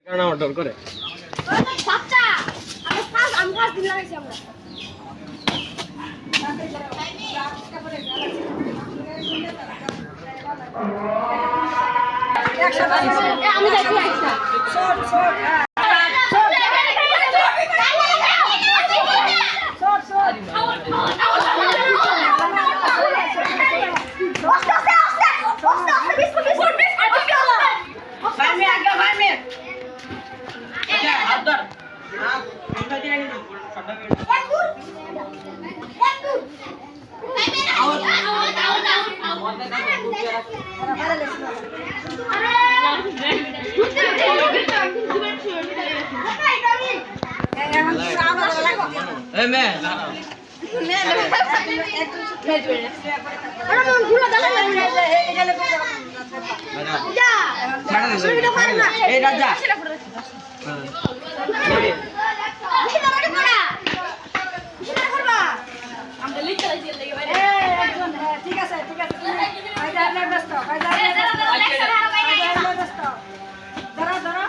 কারণ আমার ডর করে বাচ্চা আমি ফার্স্ট দিন লাগাইছি আমরা আমি দেখি একটা শর্ট শর্ট ঠিক আছে ঠিক আছে ধরো ধরো